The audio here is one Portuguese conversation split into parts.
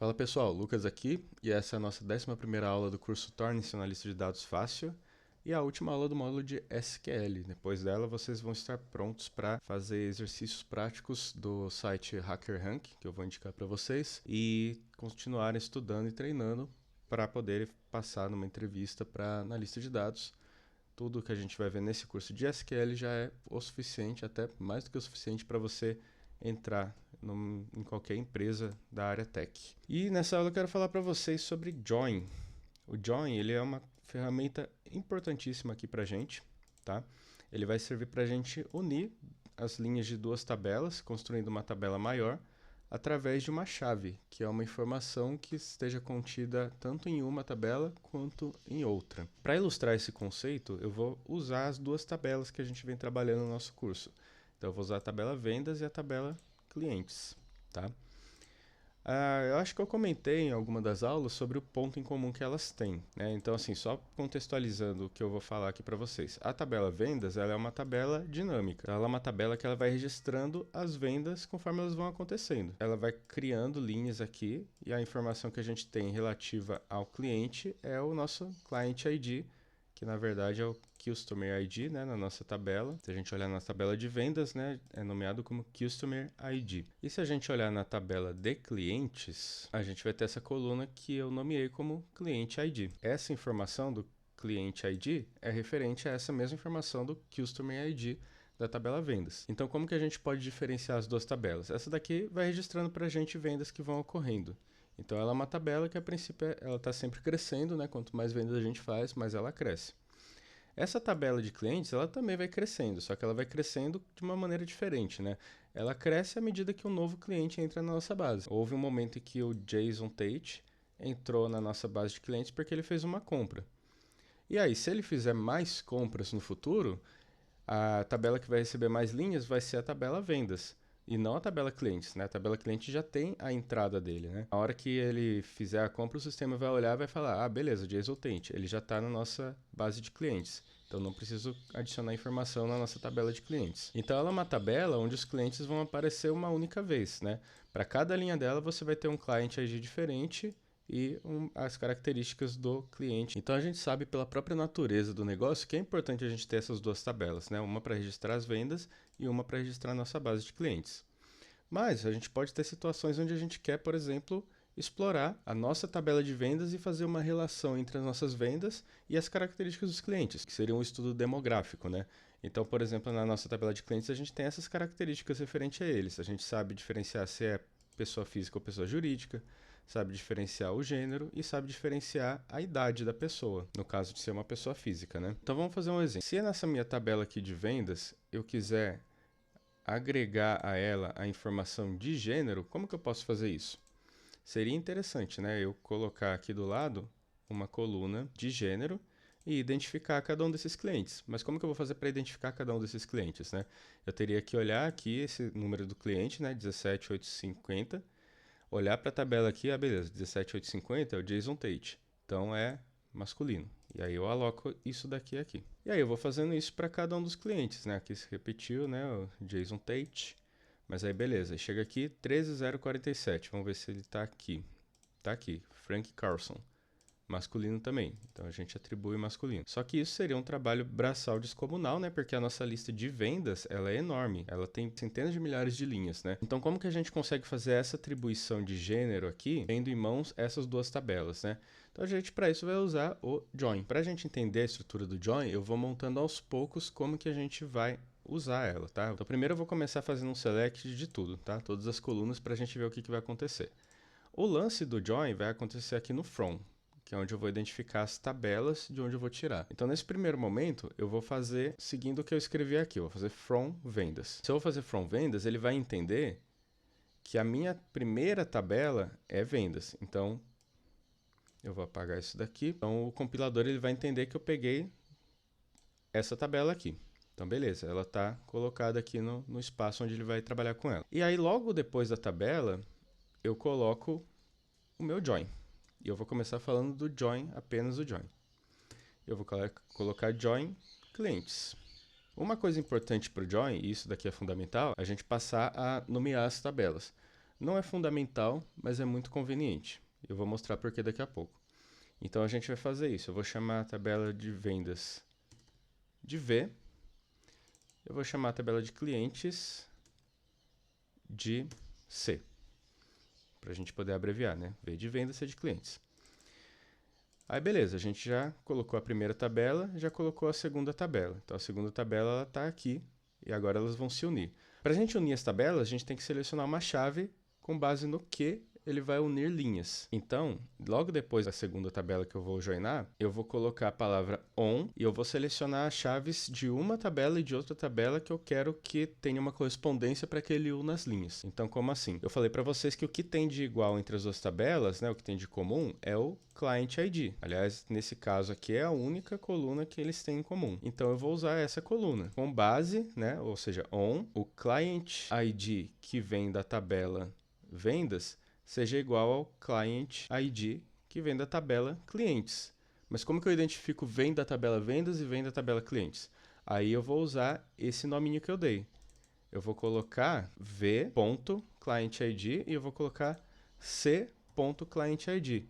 Fala pessoal, Lucas aqui e essa é a nossa 11ª aula do curso Torne-se um analista de dados fácil e a última aula do módulo de SQL. Depois dela vocês vão estar prontos para fazer exercícios práticos do site HackerRank, que eu vou indicar para vocês, e continuarem estudando e treinando para poderem passar numa entrevista para analista de dados. Tudo que a gente vai ver nesse curso de SQL já é o suficiente, até mais do que o suficiente para você entrar em qualquer empresa da área tech. E nessa aula eu quero falar para vocês sobre Join. O Join ele é uma ferramenta importantíssima aqui para a gente, tá? Ele vai servir para a gente unir as linhas de duas tabelas, construindo uma tabela maior, através de uma chave, que é uma informação que esteja contida tanto em uma tabela quanto em outra. Para ilustrar esse conceito, eu vou usar as duas tabelas que a gente vem trabalhando no nosso curso. Então, eu vou usar a tabela vendas e a tabela clientes, tá? Eu acho que eu comentei em alguma das aulas sobre o ponto em comum que elas têm, né? Então, assim, só contextualizando o que eu vou falar aqui para vocês. A tabela vendas, ela é uma tabela dinâmica. Então, ela é uma tabela que ela vai registrando as vendas conforme elas vão acontecendo. Ela vai criando linhas aqui e a informação que a gente tem relativa ao cliente é o nosso Client ID, que na verdade é o Customer ID, né, na nossa tabela. Se a gente olhar na tabela de vendas, né, é nomeado como Customer ID. E se a gente olhar na tabela de clientes, a gente vai ter essa coluna que eu nomeei como Client ID. Essa informação do Client ID é referente a essa mesma informação do Customer ID da tabela vendas. Então, como que a gente pode diferenciar as duas tabelas? Essa daqui vai registrando para a gente vendas que vão ocorrendo. Então, ela é uma tabela que, a princípio, ela está sempre crescendo, né? Quanto mais vendas a gente faz, mais ela cresce. Essa tabela de clientes, ela também vai crescendo, só que ela vai crescendo de uma maneira diferente, né? Ela cresce à medida que um novo cliente entra na nossa base. Houve um momento em que o Jason Tate entrou na nossa base de clientes porque ele fez uma compra. E aí, se ele fizer mais compras no futuro, a tabela que vai receber mais linhas vai ser a tabela vendas e não a tabela clientes, né? A tabela cliente já tem a entrada dele, né? A hora que ele fizer a compra, o sistema vai olhar e vai falar, beleza, o resultante, ele já está na nossa base de clientes. Então, não preciso adicionar informação na nossa tabela de clientes. Então, ela é uma tabela onde os clientes vão aparecer uma única vez, né? Para cada linha dela, você vai ter um client ID diferente e as características do cliente. Então a gente sabe pela própria natureza do negócio que é importante a gente ter essas duas tabelas, né? Uma para registrar as vendas e uma para registrar a nossa base de clientes. Mas a gente pode ter situações onde a gente quer, por exemplo, explorar a nossa tabela de vendas e fazer uma relação entre as nossas vendas e as características dos clientes, que seria um estudo demográfico, né? Então, por exemplo, na nossa tabela de clientes a gente tem essas características referentes a eles. A gente sabe diferenciar se é pessoa física ou pessoa jurídica, sabe diferenciar o gênero e sabe diferenciar a idade da pessoa, no caso de ser uma pessoa física, né? Então vamos fazer um exemplo. Se nessa minha tabela aqui de vendas eu quiser agregar a ela a informação de gênero, como que eu posso fazer isso? Seria interessante, né, eu colocar aqui do lado uma coluna de gênero e identificar cada um desses clientes. Mas como que eu vou fazer para identificar cada um desses clientes, né? Eu teria que olhar aqui esse número do cliente, né, 17850, olhar para a tabela aqui, beleza, 17850 é o Jason Tate, então é masculino. E aí eu aloco isso daqui aqui. E aí eu vou fazendo isso para cada um dos clientes, né? Aqui se repetiu, né, o Jason Tate. Mas aí beleza, chega aqui 13047, vamos ver se ele está aqui. Está aqui, Frank Carlson. Masculino também, então a gente atribui masculino. Só que isso seria um trabalho braçal descomunal, né? Porque a nossa lista de vendas, ela é enorme, ela tem centenas de milhares de linhas, né? Então como que a gente consegue fazer essa atribuição de gênero aqui, tendo em mãos essas duas tabelas, né? Então a gente para isso vai usar o join. Para a gente entender a estrutura do join, eu vou montando aos poucos como que a gente vai usar ela, tá? Então primeiro eu vou começar fazendo um select de tudo, tá? Todas as colunas para a gente ver o que vai acontecer. O lance do join vai acontecer aqui no from, que é onde eu vou identificar as tabelas de onde eu vou tirar. Então, nesse primeiro momento, eu vou fazer seguindo o que eu escrevi aqui, eu vou fazer from vendas. Se eu vou fazer from vendas, ele vai entender que a minha primeira tabela é vendas. Então, eu vou apagar isso daqui. Então, o compilador ele vai entender que eu peguei essa tabela aqui. Então, beleza, ela está colocada aqui no espaço onde ele vai trabalhar com ela. E aí, logo depois da tabela, eu coloco o meu join. E eu vou começar falando do join, apenas o join. Eu vou colocar join clientes. Uma coisa importante para o join, e isso daqui é fundamental, a gente passar a nomear as tabelas. Não é fundamental, mas é muito conveniente. Eu vou mostrar por que daqui a pouco. Então a gente vai fazer isso. Eu vou chamar a tabela de vendas de V. Eu vou chamar a tabela de clientes de C. Para a gente poder abreviar, né? V de vendas, C de clientes. Aí beleza, a gente já colocou a primeira tabela, já colocou a segunda tabela. Então a segunda tabela está aqui e agora elas vão se unir. Para a gente unir as tabelas, a gente tem que selecionar uma chave com base no que ele vai unir linhas. Então, logo depois da segunda tabela que eu vou joinar, eu vou colocar a palavra ON e eu vou selecionar as chaves de uma tabela e de outra tabela que eu quero que tenha uma correspondência para que ele una as linhas. Então, como assim? Eu falei para vocês que o que tem de igual entre as duas tabelas, né, o que tem de comum, é o Client ID. Aliás, nesse caso aqui é a única coluna que eles têm em comum. Então, eu vou usar essa coluna com base, né, ou seja, ON, o Client ID que vem da tabela vendas, seja igual ao Client ID que vem da tabela clientes. Mas como que eu identifico vem da tabela vendas e vem da tabela clientes? Aí eu vou usar esse nominho que eu dei. Eu vou colocar v.clientID e eu vou colocar c.clientID.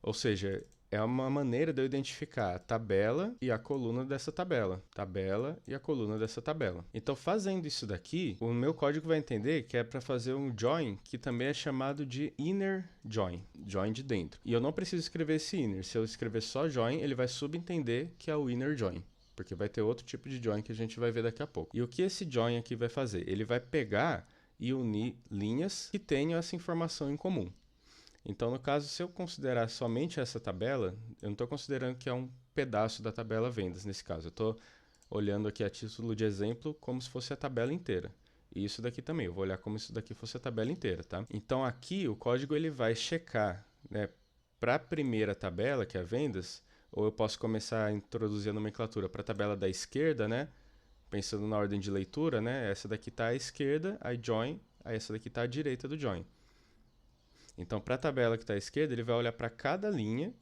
Ou seja, é uma maneira de eu identificar a tabela e a coluna dessa tabela. Tabela e a coluna dessa tabela. Então, fazendo isso daqui, o meu código vai entender que é para fazer um join, que também é chamado de inner join. Join de dentro. E eu não preciso escrever esse inner. Se eu escrever só join, ele vai subentender que é o inner join. Porque vai ter outro tipo de join que a gente vai ver daqui a pouco. E o que esse join aqui vai fazer? Ele vai pegar e unir linhas que tenham essa informação em comum. Então, no caso, se eu considerar somente essa tabela, eu não estou considerando que é um pedaço da tabela vendas nesse caso. Eu estou olhando aqui a título de exemplo como se fosse a tabela inteira. E isso daqui também, eu vou olhar como se isso daqui fosse a tabela inteira, tá? Então, aqui o código ele vai checar, né, para a primeira tabela, que é a vendas, ou eu posso começar a introduzir a nomenclatura para a tabela da esquerda, né? Pensando na ordem de leitura, né? Essa daqui está à esquerda, aí join, aí essa daqui está à direita do join. Então, para a tabela que está à esquerda, ele vai olhar para cada linha,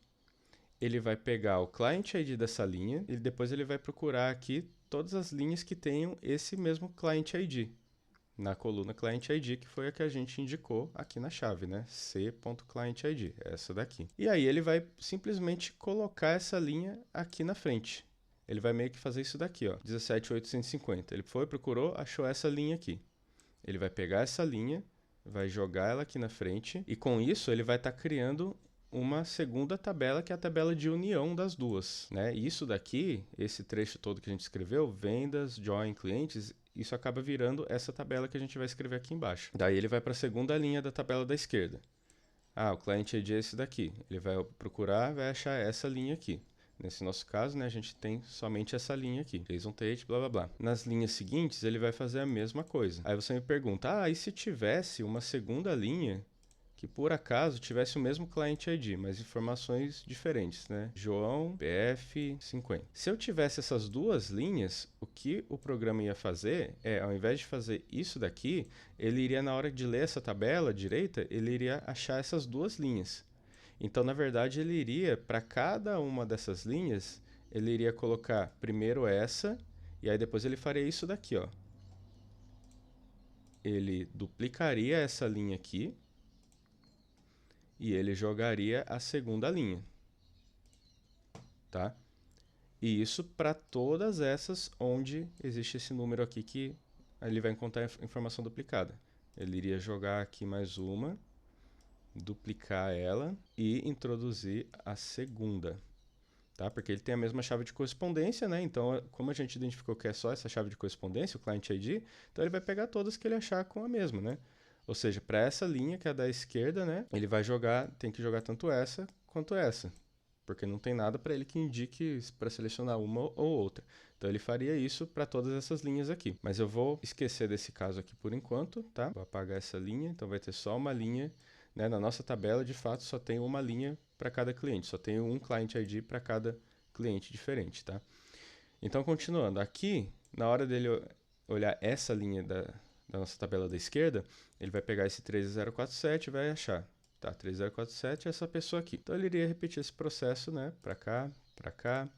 ele vai pegar o Client ID dessa linha e depois ele vai procurar aqui todas as linhas que tenham esse mesmo Client ID, na coluna Client ID, que foi a que a gente indicou aqui na chave, né? c.clientid, essa daqui. E aí ele vai simplesmente colocar essa linha aqui na frente. Ele vai meio que fazer isso daqui, ó, 17.850. Ele foi, procurou, achou essa linha aqui. Ele vai pegar essa linha, vai jogar ela aqui na frente e com isso ele vai estar criando uma segunda tabela que é a tabela de união das duas, né? E isso daqui, esse trecho todo que a gente escreveu, vendas, join, clientes, isso acaba virando essa tabela que a gente vai escrever aqui embaixo. Daí ele vai para a segunda linha da tabela da esquerda. Ah, o client ID é esse daqui. Ele vai procurar, vai achar essa linha aqui. Nesse nosso caso, né, a gente tem somente essa linha aqui. Fez um tate, blá blá blá. Nas linhas seguintes, ele vai fazer a mesma coisa. Aí você me pergunta, e se tivesse uma segunda linha que por acaso tivesse o mesmo client ID, mas informações diferentes, né? João, PF, 50. Se eu tivesse essas duas linhas, o que o programa ia fazer é, ao invés de fazer isso daqui, ele iria, na hora de ler essa tabela direita, ele iria achar essas duas linhas. Então, na verdade, ele iria, para cada uma dessas linhas, ele iria colocar primeiro essa, e aí depois ele faria isso daqui, ó. Ele duplicaria essa linha aqui, e ele jogaria a segunda linha, tá? E isso para todas essas onde existe esse número aqui que ele vai encontrar informação duplicada. Ele iria jogar aqui mais uma, duplicar ela e introduzir a segunda, tá? Porque ele tem a mesma chave de correspondência, né? Então, como a gente identificou que é só essa chave de correspondência, o Client ID, então ele vai pegar todas que ele achar com a mesma, né? Ou seja, para essa linha que é a da esquerda, né? Ele vai jogar, tem que jogar tanto essa quanto essa, porque não tem nada para ele que indique para selecionar uma ou outra. Então ele faria isso para todas essas linhas aqui. Mas eu vou esquecer desse caso aqui por enquanto, tá? Vou apagar essa linha, então vai ter só uma linha, né? Na nossa tabela, de fato, só tem uma linha para cada cliente, só tem um Client ID para cada cliente diferente, tá? Então, continuando, aqui, na hora dele olhar essa linha da nossa tabela da esquerda, ele vai pegar esse 13047 e vai achar, tá, 13047 é essa pessoa aqui. Então, ele iria repetir esse processo, né, para cá, para cá,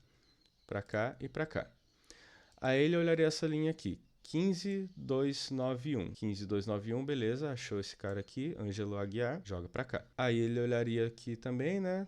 para cá e para cá. Aí ele olharia essa linha aqui. 15291. 15291, beleza, achou esse cara aqui, Ângelo Aguiar, joga pra cá. Aí ele olharia aqui também, né?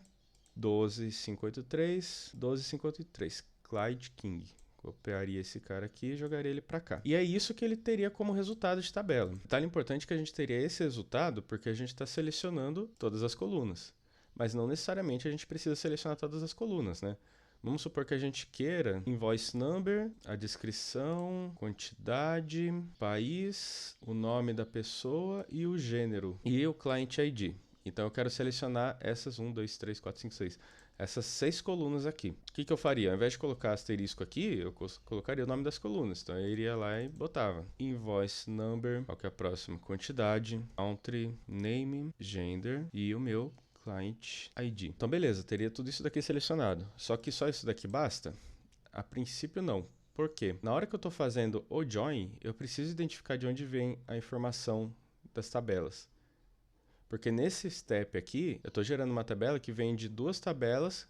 12583, 12583, Clyde King. Copiaria esse cara aqui e jogaria ele para cá. E é isso que ele teria como resultado de tabela. Detalhe importante que a gente teria esse resultado porque a gente está selecionando todas as colunas. Mas não necessariamente a gente precisa selecionar todas as colunas, né? Vamos supor que a gente queira invoice number, a descrição, quantidade, país, o nome da pessoa e o gênero. E o client ID. Então eu quero selecionar essas 1, 2, 3, 4, 5, 6. Essas 6 colunas aqui. O que eu faria? Ao invés de colocar asterisco aqui, eu colocaria o nome das colunas. Então eu iria lá e botava invoice number, qual que é a próxima? Quantidade, country, name, gender e o meu client ID. Então beleza, teria tudo isso daqui selecionado. Só que só isso daqui basta? A princípio não. Por quê? Na hora que eu estou fazendo o join, eu preciso identificar de onde vem a informação das tabelas. Porque nesse step aqui, eu estou gerando uma tabela que vem de 2 tabelas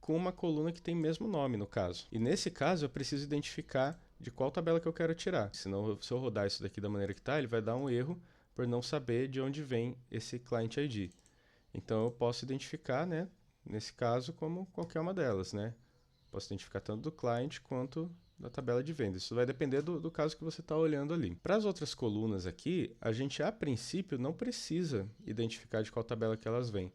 com uma coluna que tem mesmo nome, no caso. E nesse caso, eu preciso identificar de qual tabela que eu quero tirar. Senão, se eu rodar isso daqui da maneira que está, ele vai dar um erro por não saber de onde vem esse client ID. Então, eu posso identificar, né, nesse caso, como qualquer uma delas, né? Posso identificar tanto do client quanto da tabela de vendas. Isso vai depender do caso que você está olhando ali. Para as outras colunas aqui, a gente a princípio não precisa identificar de qual tabela que elas vêm,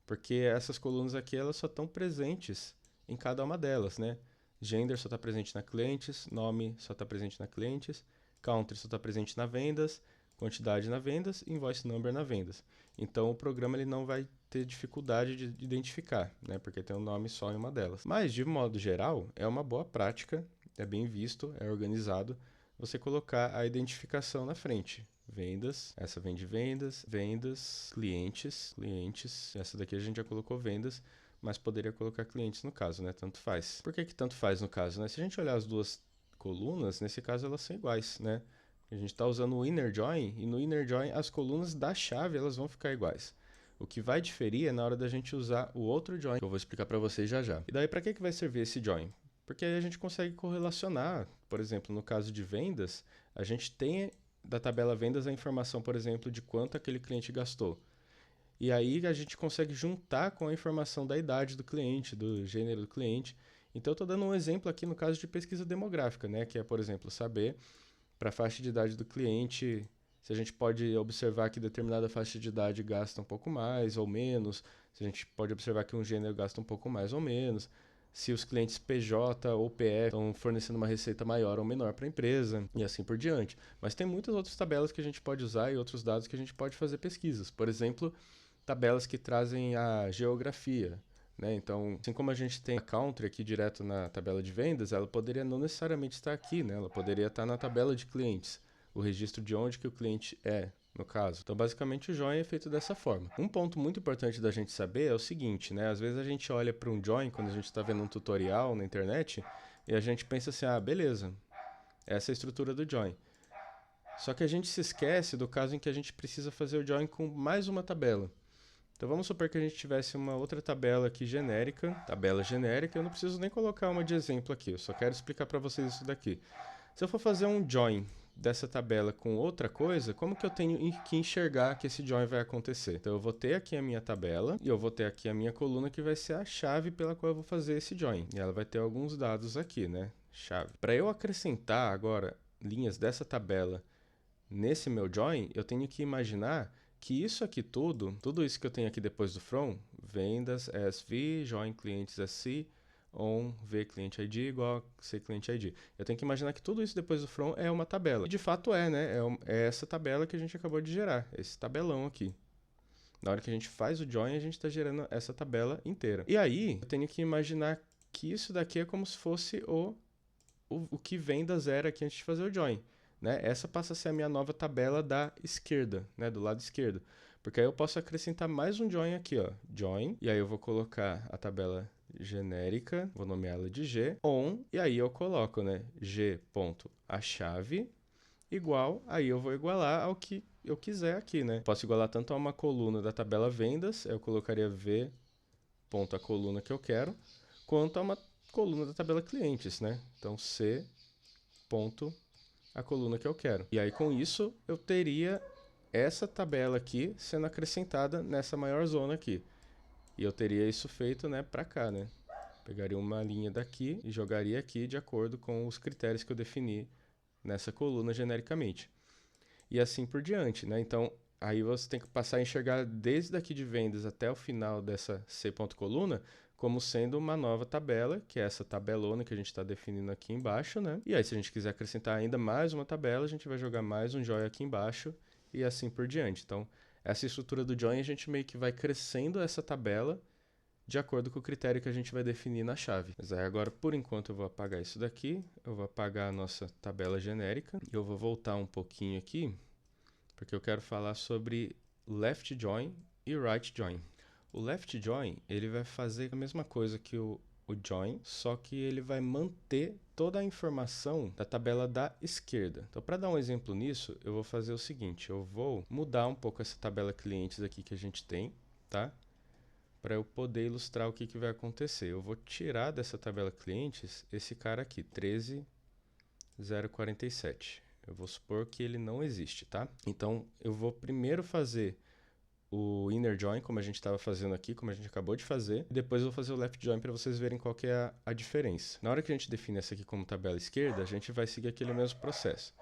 porque essas colunas aqui elas só estão presentes em cada uma delas, né? Gender só está presente na clientes, nome só está presente na clientes, country só está presente na vendas, quantidade na vendas, invoice number na vendas. Então o programa ele não vai ter dificuldade de identificar, né? Porque tem um nome só em uma delas. Mas de modo geral, é uma boa prática, é bem visto, é organizado, você colocar a identificação na frente. Vendas, essa vem de vendas, vendas, clientes, essa daqui a gente já colocou vendas, mas poderia colocar clientes no caso, né? Tanto faz. Por que que tanto faz no caso, né? Se a gente olhar as duas colunas, nesse caso elas são iguais, né? A gente está usando o inner join, e no inner join as colunas da chave elas vão ficar iguais. O que vai diferir é na hora da gente usar o outro join, que eu vou explicar para vocês já já. E daí para que vai servir esse join? Porque aí a gente consegue correlacionar, por exemplo, no caso de vendas, a gente tem da tabela vendas a informação, por exemplo, de quanto aquele cliente gastou. E aí a gente consegue juntar com a informação da idade do cliente, do gênero do cliente. Então eu estou dando um exemplo aqui no caso de pesquisa demográfica, né? Que é, por exemplo, saber para a faixa de idade do cliente, se a gente pode observar que determinada faixa de idade gasta um pouco mais ou menos, se a gente pode observar que um gênero gasta um pouco mais ou menos, se os clientes PJ ou PF estão fornecendo uma receita maior ou menor para a empresa, e assim por diante. Mas tem muitas outras tabelas que a gente pode usar e outros dados que a gente pode fazer pesquisas. Por exemplo, tabelas que trazem a geografia, né? Então, assim como a gente tem a country aqui direto na tabela de vendas, ela poderia não necessariamente estar aqui, né? Ela poderia estar na tabela de clientes, o registro de onde que o cliente é, no caso. Então, basicamente, o join é feito dessa forma. Um ponto muito importante da gente saber é o seguinte, né? Às vezes a gente olha para um join quando a gente está vendo um tutorial na internet e a gente pensa assim, ah, beleza, essa é a estrutura do join. Só que a gente se esquece do caso em que a gente precisa fazer o join com mais uma tabela. Então vamos supor que a gente tivesse uma outra tabela aqui genérica, tabela genérica, eu não preciso nem colocar uma de exemplo aqui, eu só quero explicar para vocês isso daqui. Se eu for fazer um join dessa tabela com outra coisa, como que eu tenho que enxergar que esse join vai acontecer? Então eu vou ter aqui a minha tabela e eu vou ter aqui a minha coluna que vai ser a chave pela qual eu vou fazer esse join. E ela vai ter alguns dados aqui, né? Chave. Para eu acrescentar agora linhas dessa tabela nesse meu join, eu tenho que imaginar que isso aqui tudo isso que eu tenho aqui depois do from, vendas, SV, join clientes SC, on v client ID igual a c client ID. Eu tenho que imaginar que tudo isso depois do from é uma tabela. E de fato é, né? É essa tabela que a gente acabou de gerar, esse tabelão aqui. Na hora que a gente faz o join, a gente está gerando essa tabela inteira. E aí, eu tenho que imaginar que isso daqui é como se fosse o que vendas era aqui antes de fazer o join. Né? Essa passa a ser a minha nova tabela da esquerda, né? Do lado esquerdo. Porque aí eu posso acrescentar mais um join aqui, ó. Join, e aí eu vou colocar a tabela genérica, vou nomear ela de G, on, e aí eu coloco, né? G.achave igual, aí eu vou igualar ao que eu quiser aqui, né? Posso igualar tanto a uma coluna da tabela vendas, eu colocaria V ponto a coluna que eu quero, quanto a uma coluna da tabela clientes, né? Então C ponto a coluna que eu quero. E aí com isso eu teria essa tabela aqui sendo acrescentada nessa maior zona aqui. E eu teria isso feito, né, para cá, né? Pegaria uma linha daqui e jogaria aqui de acordo com os critérios que eu defini nessa coluna genericamente. E assim por diante, né? Então, aí você tem que passar a enxergar desde aqui de vendas até o final dessa C.coluna como sendo uma nova tabela, que é essa tabelona que a gente está definindo aqui embaixo, né? E aí, se a gente quiser acrescentar ainda mais uma tabela, a gente vai jogar mais um join aqui embaixo e assim por diante. Então, essa estrutura do join, a gente meio que vai crescendo essa tabela de acordo com o critério que a gente vai definir na chave. Mas aí agora, por enquanto, eu vou apagar isso daqui, eu vou apagar a nossa tabela genérica, e eu vou voltar um pouquinho aqui, porque eu quero falar sobre left join e right join. O left join, ele vai fazer a mesma coisa que o join, só que ele vai manter toda a informação da tabela da esquerda. Então, para dar um exemplo nisso, eu vou fazer o seguinte, eu vou mudar um pouco essa tabela clientes aqui que a gente tem, tá? Para eu poder ilustrar o que vai acontecer. Eu vou tirar dessa tabela clientes esse cara aqui, 13.047. Eu vou supor que ele não existe, tá? Então, eu vou primeiro fazer o inner join, como a gente estava fazendo aqui, como a gente acabou de fazer. E depois eu vou fazer o left join para vocês verem qual que é a diferença. Na hora que a gente define essa aqui como tabela esquerda, a gente vai seguir aquele mesmo processo.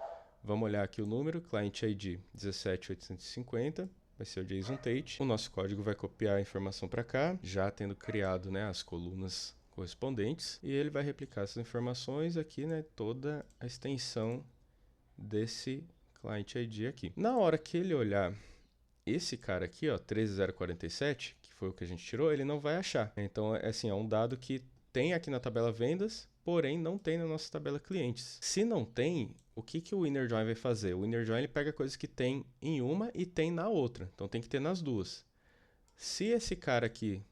Vamos olhar aqui o número, client ID 17850. Vai ser o Jason Tate. O nosso código vai copiar a informação para cá, já tendo criado, né, as colunas correspondentes. E ele vai replicar essas informações aqui, né, toda a extensão desse client ID aqui. Na hora que ele olhar esse cara aqui, ó, 13047, que foi o que a gente tirou, ele não vai achar. Então, assim, é um dado que tem aqui na tabela vendas, porém não tem na nossa tabela clientes. Se não tem, o que o inner join vai fazer? O inner join ele pega coisas que tem em uma e tem na outra. Então tem que ter nas duas. Se esse cara aqui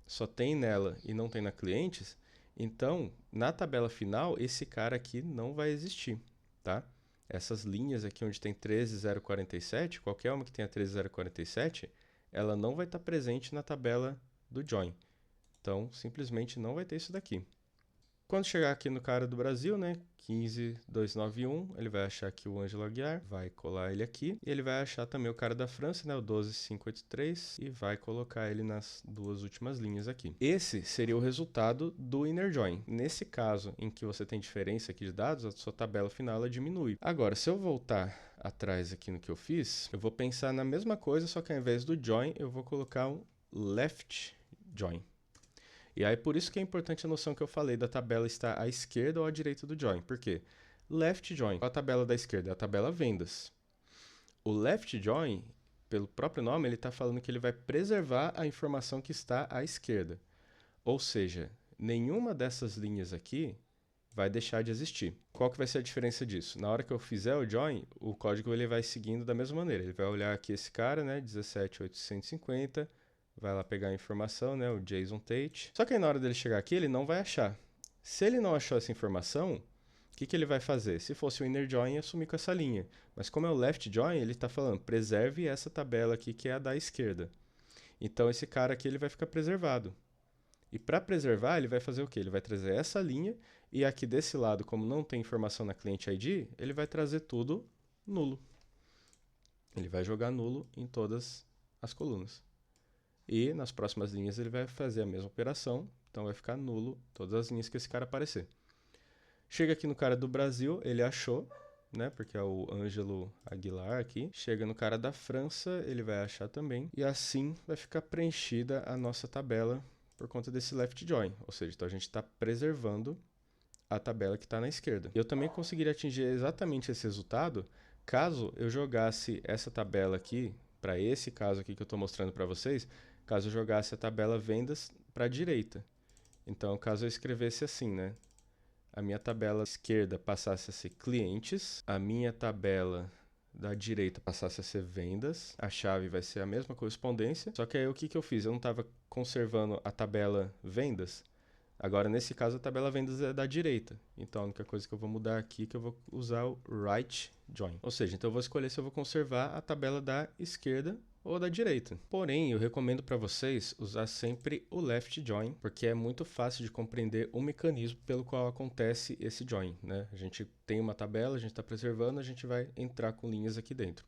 só tem nela e não tem na clientes, então na tabela final esse cara aqui não vai existir, tá? Essas linhas aqui onde tem 13.047, qualquer uma que tenha 13.047, ela não vai estar presente na tabela do join. Então simplesmente não vai ter isso daqui. Quando chegar aqui no cara do Brasil, né, 15.291, ele vai achar aqui o Ângelo Aguiar, vai colar ele aqui. E ele vai achar também o cara da França, né, o 12.583, e vai colocar ele nas duas últimas linhas aqui. Esse seria o resultado do inner join. Nesse caso, em que você tem diferença aqui de dados, a sua tabela final ela diminui. Agora, se eu voltar atrás aqui no que eu fiz, eu vou pensar na mesma coisa, só que ao invés do join, eu vou colocar um left join. E aí por isso que é importante a noção que eu falei da tabela estar à esquerda ou à direita do join. Por quê? Left join, qual a tabela da esquerda? É a tabela vendas. O left join, pelo próprio nome, ele está falando que ele vai preservar a informação que está à esquerda. Ou seja, nenhuma dessas linhas aqui vai deixar de existir. Qual que vai ser a diferença disso? Na hora que eu fizer o join, o código ele vai seguindo da mesma maneira. Ele vai olhar aqui esse cara, né, 17.850, vai lá pegar a informação, né, o Jason Tate. Só que aí na hora dele chegar aqui, ele não vai achar. Se ele não achou essa informação, o que ele vai fazer? Se fosse o inner join, ia sumir com essa linha. Mas como é o left join, ele está falando, preserve essa tabela aqui que é a da esquerda. Então esse cara aqui ele vai ficar preservado. E para preservar, ele vai fazer o quê? Ele vai trazer essa linha e aqui desse lado, como não tem informação na client ID, ele vai trazer tudo nulo. Ele vai jogar nulo em todas as colunas. E nas próximas linhas ele vai fazer a mesma operação, então vai ficar nulo todas as linhas que esse cara aparecer. Chega aqui no cara do Brasil, ele achou, né, porque é o Ângelo Aguilar aqui. Chega no cara da França, ele vai achar também. E assim vai ficar preenchida a nossa tabela por conta desse left join. Ou seja, então a gente está preservando a tabela que está na esquerda. Eu também conseguiria atingir exatamente esse resultado caso eu jogasse essa tabela aqui, para esse caso aqui que eu estou mostrando para vocês, caso eu jogasse a tabela vendas para a direita. Então, caso eu escrevesse assim, né? A minha tabela esquerda passasse a ser clientes, a minha tabela da direita passasse a ser vendas, a chave vai ser a mesma correspondência, só que aí o que eu fiz? Eu não estava conservando a tabela vendas. Agora, nesse caso, a tabela vendas é da direita. Então, a única coisa que eu vou mudar aqui é que eu vou usar o right join. Ou seja, então eu vou escolher se eu vou conservar a tabela da esquerda ou da direita. Porém, eu recomendo para vocês usar sempre o left join, porque é muito fácil de compreender o mecanismo pelo qual acontece esse join, né? A gente tem uma tabela, a gente está preservando, a gente vai entrar com linhas aqui dentro.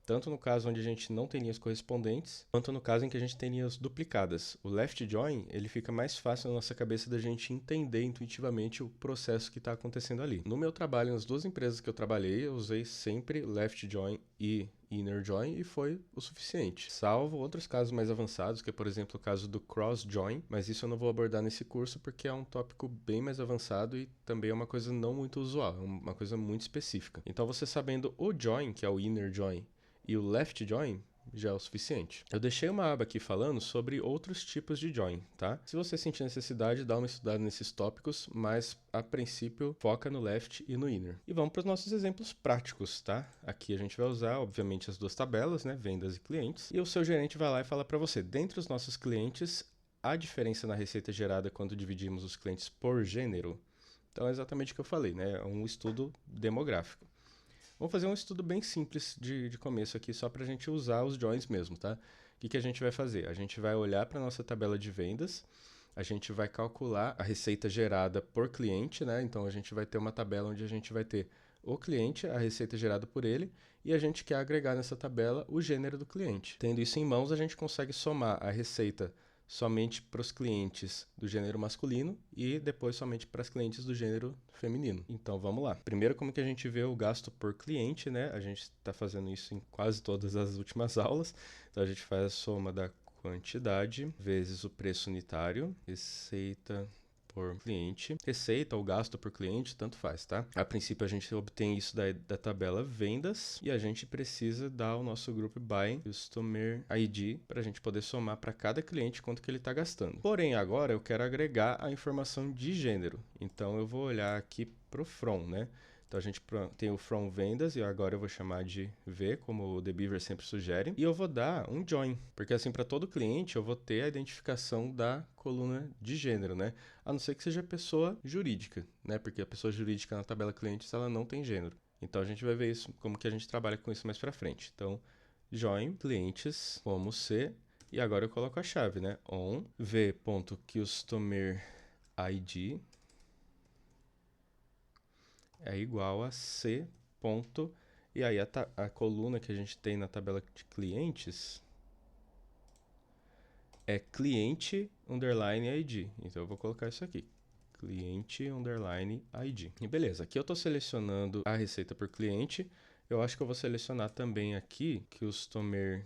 Tanto no caso onde a gente não tem linhas correspondentes, quanto no caso em que a gente tem linhas duplicadas. O left join, ele fica mais fácil na nossa cabeça da gente entender intuitivamente o processo que está acontecendo ali. No meu trabalho, nas duas empresas que eu trabalhei, eu usei sempre left join e inner join e foi o suficiente. Salvo outros casos mais avançados, que é, por exemplo, o caso do cross join, mas isso eu não vou abordar nesse curso porque é um tópico bem mais avançado e também é uma coisa não muito usual, é uma coisa muito específica. Então, você sabendo o join, que é o inner join, e o left join já é o suficiente. Eu deixei uma aba aqui falando sobre outros tipos de join, tá? Se você sentir necessidade, dá uma estudada nesses tópicos, mas a princípio foca no left e no inner. E vamos para os nossos exemplos práticos, tá? Aqui a gente vai usar, obviamente, as duas tabelas, né? Vendas e clientes. E o seu gerente vai lá e fala para você, dentre os nossos clientes, a diferença na receita gerada quando dividimos os clientes por gênero. Então é exatamente o que eu falei, né? É um estudo demográfico. Vamos fazer um estudo bem simples de começo aqui, só para a gente usar os joins mesmo, tá? O que a gente vai fazer? A gente vai olhar para a nossa tabela de vendas, a gente vai calcular a receita gerada por cliente, né? Então, a gente vai ter uma tabela onde a gente vai ter o cliente, a receita gerada por ele, e a gente quer agregar nessa tabela o gênero do cliente. Tendo isso em mãos, a gente consegue somar a receita somente para os clientes do gênero masculino e depois somente para os clientes do gênero feminino. Então vamos lá. Primeiro, como que a gente vê o gasto por cliente, né? A gente está fazendo isso em quase todas as últimas aulas. Então a gente faz a soma da quantidade vezes o preço unitário, receita por cliente. Receita ou gasto por cliente, tanto faz, tá? A princípio a gente obtém isso da tabela vendas e a gente precisa dar o nosso group by Customer ID para a gente poder somar para cada cliente quanto que ele está gastando. Porém, agora eu quero agregar a informação de gênero. Então eu vou olhar aqui para o from, né? Então a gente tem o from vendas e agora eu vou chamar de V, como o The Beaver sempre sugere. E eu vou dar um join, porque assim para todo cliente eu vou ter a identificação da coluna de gênero, né? A não ser que seja pessoa jurídica, né? Porque a pessoa jurídica na tabela clientes ela não tem gênero. Então a gente vai ver isso, como que a gente trabalha com isso mais para frente. Então, join clientes como C e agora eu coloco a chave, né? On v.customer ID é igual a C. Ponto, e aí a coluna que a gente tem na tabela de clientes é cliente underline ID. Então eu vou colocar isso aqui. Cliente underline ID. E beleza, aqui eu estou selecionando a receita por cliente. Eu acho que eu vou selecionar também aqui Customer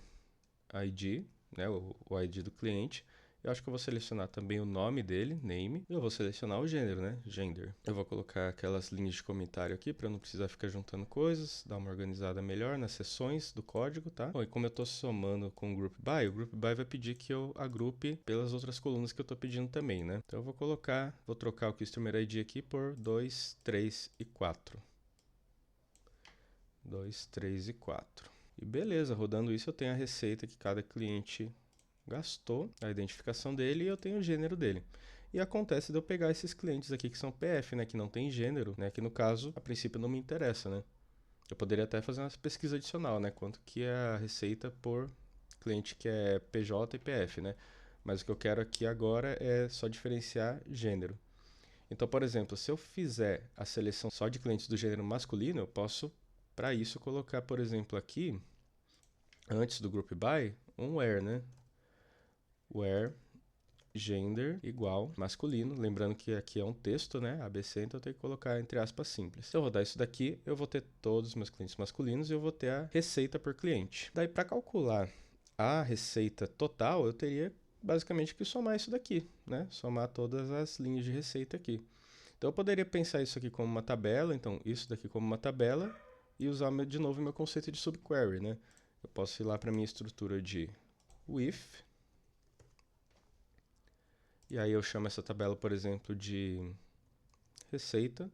ID, né, o ID do cliente. Eu acho que eu vou selecionar também o nome dele, name, e eu vou selecionar o gênero, né, gender. Eu vou colocar aquelas linhas de comentário aqui para não precisar ficar juntando coisas, dar uma organizada melhor nas seções do código, tá? Bom, e como eu estou somando com o group by, o group by vai pedir que eu agrupe pelas outras colunas que eu estou pedindo também, né? Então eu vou trocar o Customer ID aqui por 2, 3 e 4. 2, 3 e 4. E beleza, rodando isso eu tenho a receita que cada cliente gastou, a identificação dele e eu tenho o gênero dele. E acontece de eu pegar esses clientes aqui que são PF, né, que não tem gênero, né, que no caso, a princípio não me interessa, né. Eu poderia até fazer uma pesquisa adicional, né, quanto que é a receita por cliente que é PJ e PF, né. Mas o que eu quero aqui agora é só diferenciar gênero. Então, por exemplo, se eu fizer a seleção só de clientes do gênero masculino, eu posso, para isso, colocar, por exemplo, aqui, antes do group by, um where, né? Where gender igual masculino, lembrando que aqui é um texto, né, ABC, então eu tenho que colocar entre aspas simples. Se eu rodar isso daqui, eu vou ter todos os meus clientes masculinos e eu vou ter a receita por cliente. Daí, para calcular a receita total, eu teria basicamente que somar isso daqui, né, somar todas as linhas de receita aqui. Então eu poderia pensar isso aqui como uma tabela, então isso daqui como uma tabela e usar de novo meu conceito de subquery, né. Eu posso ir lá para minha estrutura de with. E aí eu chamo essa tabela, por exemplo, de receita.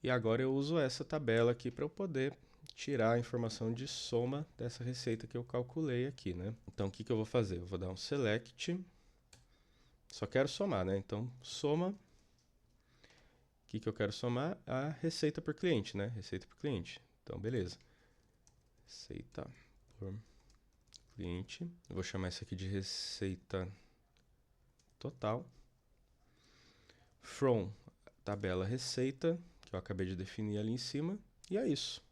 E agora eu uso essa tabela aqui para eu poder tirar a informação de soma dessa receita que eu calculei aqui, né? Então o que eu vou fazer? Eu vou dar um select. Só quero somar, né? Então soma. que eu quero somar? A receita por cliente, né? Receita por cliente. Então, beleza. Receita por cliente. Eu vou chamar isso aqui de receita total. From tabela receita, que eu acabei de definir ali em cima. E é isso.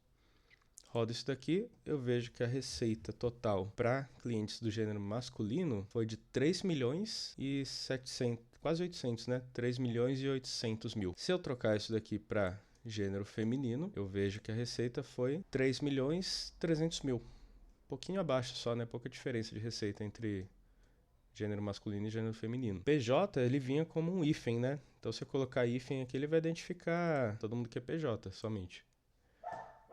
Roda isso daqui, eu vejo que a receita total para clientes do gênero masculino foi de 3 milhões e 700, quase 800, né? 3 milhões e 800 mil. Se eu trocar isso daqui para gênero feminino, eu vejo que a receita foi 3 milhões e 300 mil. Um pouquinho abaixo só, né? Pouca diferença de receita entre gênero masculino e gênero feminino. PJ, ele vinha como um hífen, né? Então, se eu colocar hífen aqui, ele vai identificar todo mundo que é PJ somente.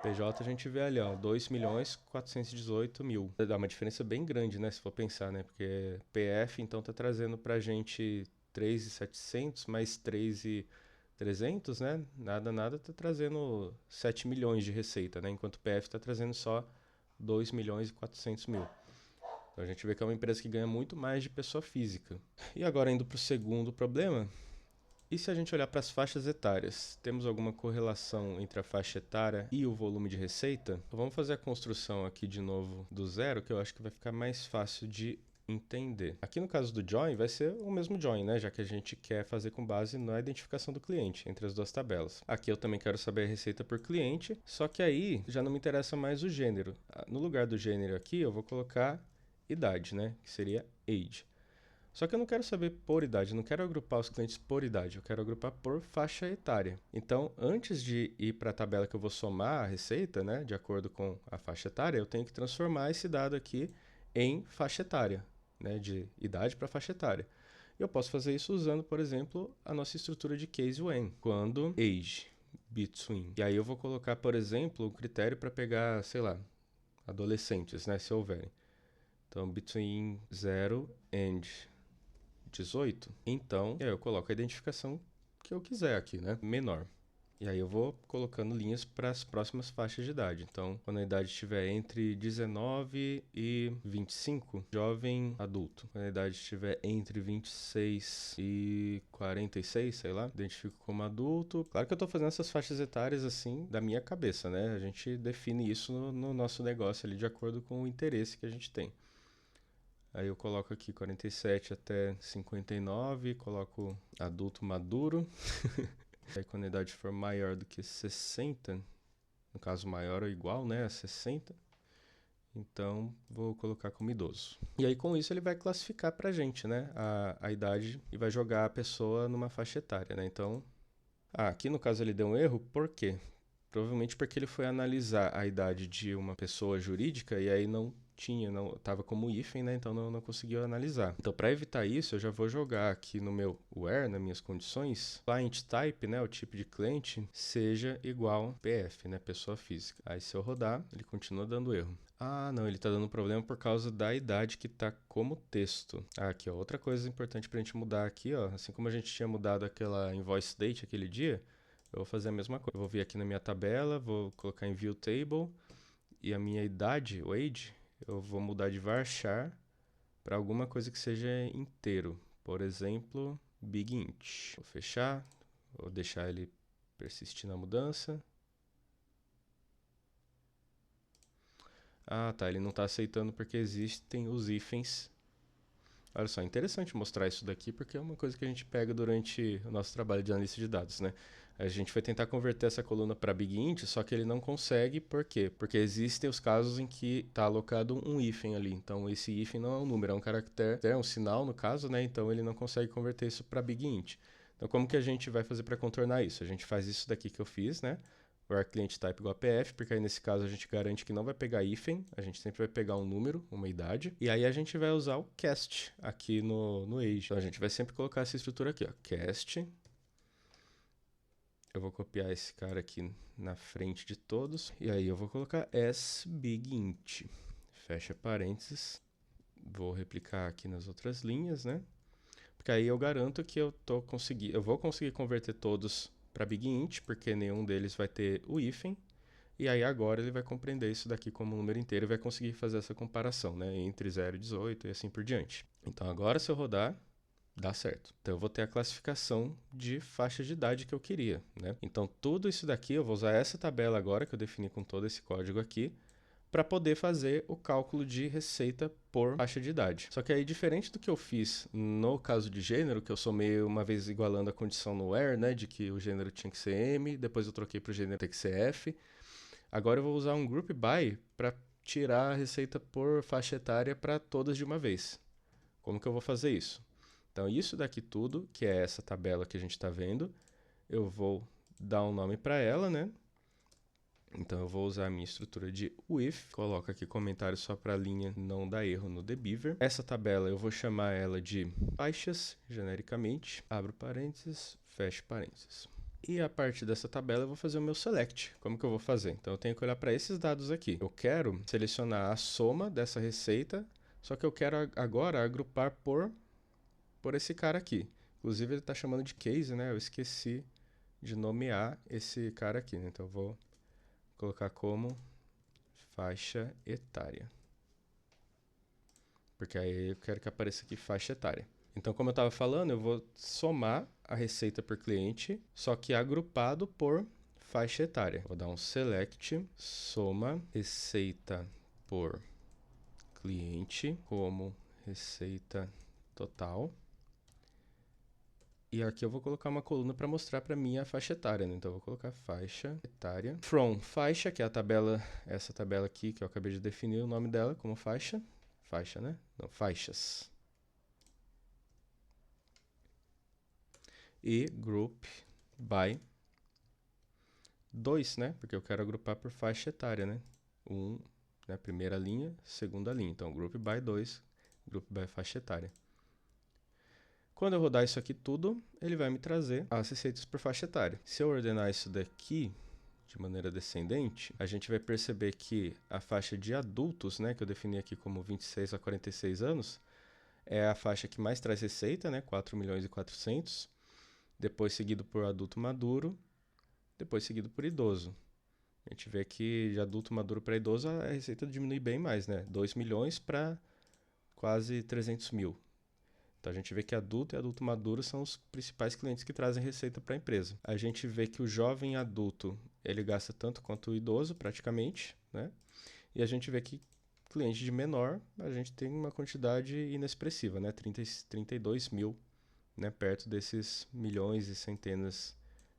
PJ a gente vê ali, ó, 2 milhões 418 mil. Dá uma diferença bem grande, né, se for pensar, né? Porque PF, então, tá trazendo pra gente 3.700 mais 3.300, né? Nada, tá trazendo 7 milhões de receita, né? Enquanto PF tá trazendo só 2 milhões e 400 mil. Então, a gente vê que é uma empresa que ganha muito mais de pessoa física. E agora, indo pro segundo problema... E se a gente olhar para as faixas etárias, temos alguma correlação entre a faixa etária e o volume de receita? Então, vamos fazer a construção aqui de novo do zero, que eu acho que vai ficar mais fácil de entender. Aqui no caso do join, vai ser o mesmo join, né? Já que a gente quer fazer com base na identificação do cliente entre as duas tabelas. Aqui eu também quero saber a receita por cliente, só que aí já não me interessa mais o gênero. No lugar do gênero aqui, eu vou colocar idade, né? Que seria age. Só que eu não quero saber por idade, não quero agrupar os clientes por idade, eu quero agrupar por faixa etária. Então, antes de ir para a tabela que eu vou somar a receita, né, de acordo com a faixa etária, eu tenho que transformar esse dado aqui em faixa etária, né, de idade para faixa etária. Eu posso fazer isso usando, por exemplo, a nossa estrutura de case when, quando age, between. E aí eu vou colocar, por exemplo, um critério para pegar, sei lá, adolescentes, né, se houverem. Então, between 0 and 18, então eu coloco a identificação que eu quiser aqui, né? Menor. E aí eu vou colocando linhas para as próximas faixas de idade. Então, quando a idade estiver entre 19 e 25, jovem adulto. Quando a idade estiver entre 26 e 46, sei lá, identifico como adulto. Claro que eu estou fazendo essas faixas etárias assim da minha cabeça, né? A gente define isso no nosso negócio ali de acordo com o interesse que a gente tem. Aí eu coloco aqui 47 até 59, coloco adulto maduro. Aí quando a idade for maior do que 60, no caso maior ou igual, né, a 60, então vou colocar como idoso. E aí com isso ele vai classificar pra gente, né, a idade e vai jogar a pessoa numa faixa etária, né. Então, aqui no caso ele deu um erro, por quê? Provavelmente porque ele foi analisar a idade de uma pessoa jurídica e aí não estava como hífen, né? Então não conseguiu analisar. Então, para evitar isso, eu já vou jogar aqui no meu where, nas minhas condições, client type, né? O tipo de cliente, seja igual PF, né? Pessoa física. Aí, se eu rodar, ele continua dando erro. Ah, não, ele está dando problema por causa da idade que está como texto. Aqui, ó, outra coisa importante para a gente mudar aqui, ó, assim como a gente tinha mudado aquela invoice date aquele dia, eu vou fazer a mesma coisa. Eu vou vir aqui na minha tabela, vou colocar em view table e a minha idade, o age, eu vou mudar de varchar para alguma coisa que seja inteiro. Por exemplo, big int. Vou fechar, vou deixar ele persistir na mudança. Ah, tá, ele não está aceitando porque existem os hífens. Olha só, interessante mostrar isso daqui porque é uma coisa que a gente pega durante o nosso trabalho de analista de dados, né? A gente vai tentar converter essa coluna para big int, só que ele não consegue, por quê? Porque existem os casos em que está alocado um hífen ali. Então, esse hífen não é um número, é um caractere, é um sinal no caso, né? Então, ele não consegue converter isso para big int. Então, como que a gente vai fazer para contornar isso? A gente faz isso daqui que eu fiz, né? Where client type igual a PF, porque aí nesse caso a gente garante que não vai pegar hífen, a gente sempre vai pegar um número, uma idade, e aí a gente vai usar o cast aqui no age. Então a gente vai sempre colocar essa estrutura aqui, ó, cast. Eu vou copiar esse cara aqui na frente de todos, e aí eu vou colocar sBigInt. Fecha parênteses. Vou replicar aqui nas outras linhas, né? Porque aí eu garanto que eu vou conseguir converter todos para BigInt, porque nenhum deles vai ter o hífen. E aí agora ele vai compreender isso daqui como um número inteiro e vai conseguir fazer essa comparação, né, entre 0 e 18 e assim por diante. Então agora se eu rodar, dá certo. Então eu vou ter a classificação de faixa de idade que eu queria, né? Então tudo isso daqui eu vou usar essa tabela agora que eu defini com todo esse código aqui para poder fazer o cálculo de receita por faixa de idade. Só que aí, diferente do que eu fiz no caso de gênero, que eu somei uma vez igualando a condição no where, né, de que o gênero tinha que ser M, depois eu troquei para o gênero ter que ser F. Agora eu vou usar um group by para tirar a receita por faixa etária para todas de uma vez. Como que eu vou fazer isso? Então, isso daqui tudo, que é essa tabela que a gente está vendo, eu vou dar um nome para ela, né? Então, eu vou usar a minha estrutura de with, coloco aqui comentário só para a linha não dar erro no dbeaver. Essa tabela eu vou chamar ela de faixas, genericamente, abro parênteses, fecho parênteses. E a partir dessa tabela eu vou fazer o meu select. Como que eu vou fazer? Então, eu tenho que olhar para esses dados aqui. Eu quero selecionar a soma dessa receita, só que eu quero agora agrupar por esse cara aqui. Inclusive, ele está chamando de case, né? Eu esqueci de nomear esse cara aqui, né? Então, eu vou colocar como faixa etária. Porque aí eu quero que apareça aqui faixa etária. Então, como eu estava falando, eu vou somar a receita por cliente, só que agrupado por faixa etária. Vou dar um select, soma receita por cliente como receita total. E aqui eu vou colocar uma coluna para mostrar para mim a faixa etária, né? Então eu vou colocar faixa etária. From faixa, que é a tabela, essa tabela aqui que eu acabei de definir o nome dela como faixa. Faixa, né? Não, faixas. E group by 2, né? Porque eu quero agrupar por faixa etária, né? Né? Primeira linha, segunda linha. Então group by 2, group by faixa etária. Quando eu rodar isso aqui tudo, ele vai me trazer as receitas por faixa etária. Se eu ordenar isso daqui de maneira descendente, a gente vai perceber que a faixa de adultos, né, que eu defini aqui como 26 a 46 anos, é a faixa que mais traz receita, né, 4.400.000, depois seguido por adulto maduro, depois seguido por idoso. A gente vê que de adulto maduro para idoso a receita diminui bem mais, né, 2 milhões para quase 300 mil. Então, a gente vê que adulto e adulto maduro são os principais clientes que trazem receita para a empresa. A gente vê que o jovem adulto, ele gasta tanto quanto o idoso, praticamente, né? E a gente vê que cliente de menor, a gente tem uma quantidade inexpressiva, né? 32 mil, né? Perto desses milhões e centenas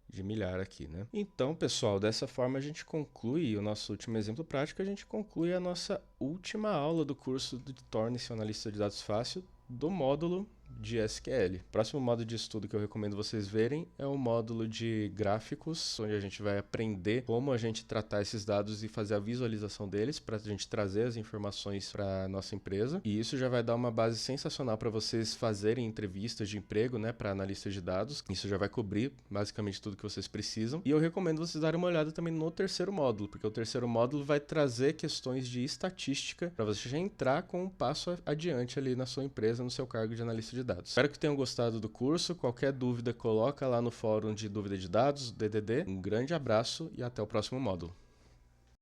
de milhar aqui, né? Então, pessoal, dessa forma a gente conclui o nosso último exemplo prático, a gente conclui a nossa última aula do curso de Torne-se um Analista de Dados Fácil do módulo de SQL. O próximo módulo de estudo que eu recomendo vocês verem é o módulo de gráficos, onde a gente vai aprender como a gente tratar esses dados e fazer a visualização deles para a gente trazer as informações para a nossa empresa. E isso já vai dar uma base sensacional para vocês fazerem entrevistas de emprego, né, para analistas de dados. Isso já vai cobrir basicamente tudo que vocês precisam. E eu recomendo vocês darem uma olhada também no terceiro módulo, porque o terceiro módulo vai trazer questões de estatística para você já entrar com um passo adiante ali na sua empresa, no seu cargo de analista de dados. Espero que tenham gostado do curso. Qualquer dúvida, coloca lá no fórum de dúvida de dados, DDD. Um grande abraço e até o próximo módulo.